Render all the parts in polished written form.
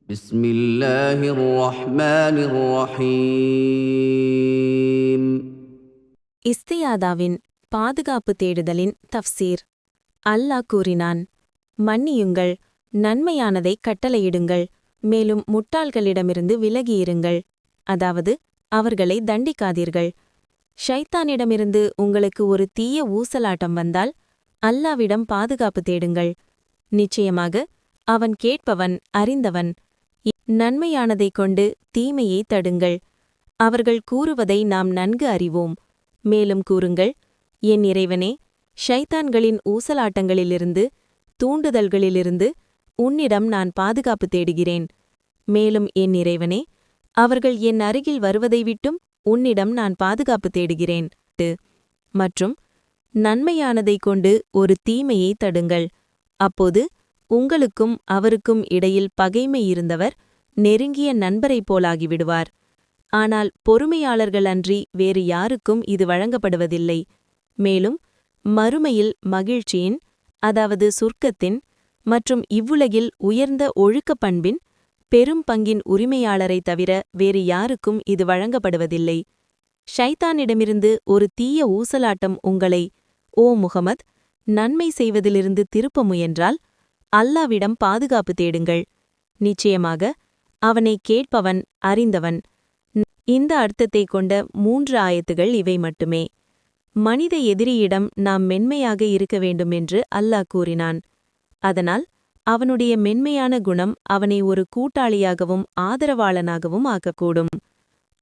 بسم الله الرحمن الرحيم. இஸ்தியாதாவின் பாதுகாப்பு தேடுதலின் தஃப்சீர். அல்லாஹ் கூறினான், மன்னியுங்கள், நன்மையானதை கட்டளையிடுங்கள், மேலும் முட்டாள்களிடமிருந்து விலகியிருங்கள், அதாவது அவர்களை தண்டிக்காதீர்கள். ஷைத்தானிடமிருந்து உங்களுக்கு ஒரு தீய ஊசலாட்டம் வந்தால் அல்லாவிடம் பாதுகாப்பு தேடுங்கள். நிச்சயமாக அவன் கேட்பவன், அறிந்தவன். நன்மையானதைக் கொண்டு தீமையை தடுங்கள். அவர்கள் கூறுவதை நாம் நன்கு அறிவோம். மேலும் கூறுங்கள், என் இறைவனே, ஷைத்தான்களின் ஊசலாட்டங்களிலிருந்து, தூண்டுதல்களிலிருந்து உன்னிடம் நான் பாதுகாப்பு தேடுகிறேன். மேலும் என் இறைவனே, அவர்கள் என் அருகில் வருவதை விட்டும் உன்னிடம் நான் பாதுகாப்பு தேடுகிறேன். மற்றும் நன்மையானதைக் கொண்டு ஒரு தீமையை தடுங்கள். அப்போது உங்களுக்கும் அவருக்கும் இடையில் பகைமை இருந்தவர் நெருங்கிய நண்பரைப் போலாகிவிடுவார். ஆனால் பொறுமையாளர்கள் அன்றி வேறு யாருக்கும் இது வழங்கப்படுவதில்லை. மேலும் மறுமையில் மகிழ்ச்சியின், அதாவது சொர்க்கத்தின் மற்றும் இவ்வுலகில் உயர்ந்த ஒழுக்கப் பண்பின் பெரும் பங்கின் உரிமையாளரைத் தவிர வேறு யாருக்கும் இது வழங்கப்படுவதில்லை. ஷைத்தானிடமிருந்து ஒரு தீய ஊசலாட்டம் உங்களை, ஓ முகமத், நன்மை செய்வதிலிருந்து திருப்ப முயன்றால் அல்லாவிடம் பாதுகாப்பு தேடுங்கள். நிச்சயமாக அவனை கேட்பவன், அறிந்தவன். இந்த அர்த்தத்தைக் கொண்ட 3 ஆயத்துகள் இவை மட்டுமே. மனித எதிரியிடம் நாம் மென்மையாக இருக்க வேண்டுமென்று அல்லாஹ் கூறினான். அதனால் அவனுடைய மென்மையான குணம் அவனை ஒரு கூட்டாளியாகவும் ஆதரவாளனாகவும் ஆக்கக்கூடும்.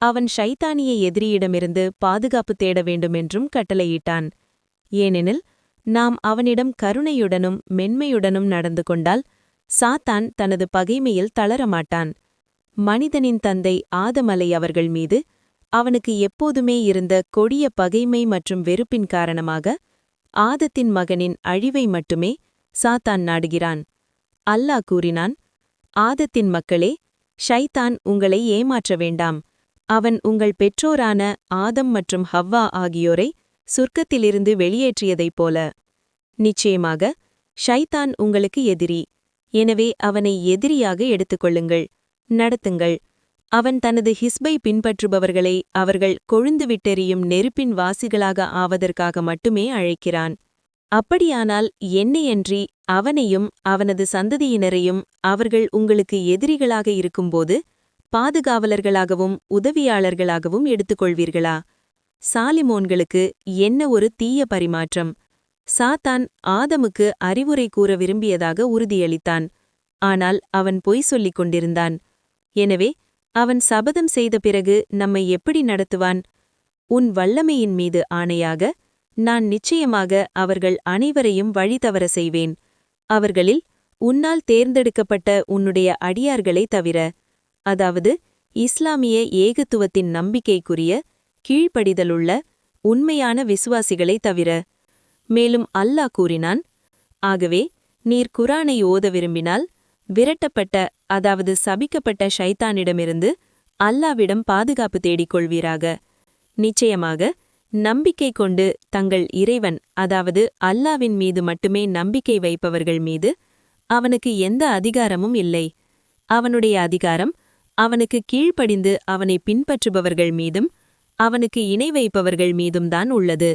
அவன் ஷைத்தானிய எதிரியிடமிருந்து பாதுகாப்பு தேட வேண்டுமென்றும் கட்டளையிட்டான். ஏனெனில் நாம் அவனிடம் கருணையுடனும் மென்மையுடனும் நடந்து கொண்டால் சாத்தான் தனது பகைமையில் தளரமாட்டான். மனிதனின் தந்தை ஆதமலை அவர்கள் மீது அவனுக்கு எப்போதுமே இருந்த கொடிய பகைமை மற்றும் வெறுப்பின் காரணமாக ஆதத்தின் மகனின் அழிவை மட்டுமே சாத்தான் நாடுகிறான். அல்லாஹ் கூறினான், ஆதத்தின் மக்களே, ஷைத்தான் உங்களை ஏமாற்ற வேண்டாம். அவன் உங்கள் பெற்றோரான ஆதம் மற்றும் ஹவ்வா ஆகியோரை சொர்க்கத்திலிருந்து வெளியேற்றியதைப் போல. நிச்சயமாக ஷைத்தான் உங்களுக்கு எதிரி. எனவே அவனை எதிரியாக எடுத்துக்கொள்ளுங்கள், நடத்துங்கள். அவன் தனது ஹிஸ்பை பின்பற்றுபவர்களை அவர்கள் கொழுந்துவிட்டெறியும் நெருப்பின் வாசிகளாக ஆவதற்காக மட்டுமே அழைக்கிறான். அப்படியானால் என்னையன்றி அவனையும் அவனது சந்ததியினரையும் அவர்கள் உங்களுக்கு எதிரிகளாக இருக்கும்போது பாதுகாவலர்களாகவும் உதவியாளர்களாகவும் எடுத்துக்கொள்வீர்களா? சாலிமோன்களுக்கு என்ன ஒரு தீய பரிமாற்றம்! சாத்தான் ஆதமுக்கு அறிவுரை கூற விரும்பியதாக உறுதியளித்தான். ஆனால் அவன் பொய் சொல்லிக் கொண்டிருந்தான். எனவே அவன் சபதம் செய்த பிறகு நம்மை எப்படி நடத்துவான்? உன் வல்லமையின் மீது ஆணையாக, நான் நிச்சயமாக அவர்கள் அனைவரையும் வழிதவற செய்வேன். அவர்களில் உன்னால் தேர்ந்தெடுக்கப்பட்ட உன்னுடைய அடியார்களை தவிர, அதாவது இஸ்லாமிய ஏகத்துவத்தின் நம்பிக்கைக்குரிய, கீழ்ப்படிதலுள்ள, உண்மையான விசுவாசிகளை தவிர. மேலும் அல்லாஹ் கூறினான், ஆகவே நீர் குரானை ஓத விரும்பினால் விரட்டப்பட்ட, அதாவது சபிக்கப்பட்ட ஷைத்தானிடமிருந்து அல்லாவிடம் பாதுகாப்பு தேடிக்கொள்வீராக. நிச்சயமாக நம்பிக்கை கொண்டு தங்கள் இறைவன், அதாவது அல்லாவின் மீது மட்டுமே நம்பிக்கை வைப்பவர்கள் மீது அவனுக்கு எந்த அதிகாரமும் இல்லை. அவனுடைய அதிகாரம் அவனுக்கு கீழ்ப்படிந்து அவனை பின்பற்றுபவர்கள் மீதும் அவனுக்கு இணை வைப்பவர்கள் மீதும்தான் உள்ளது.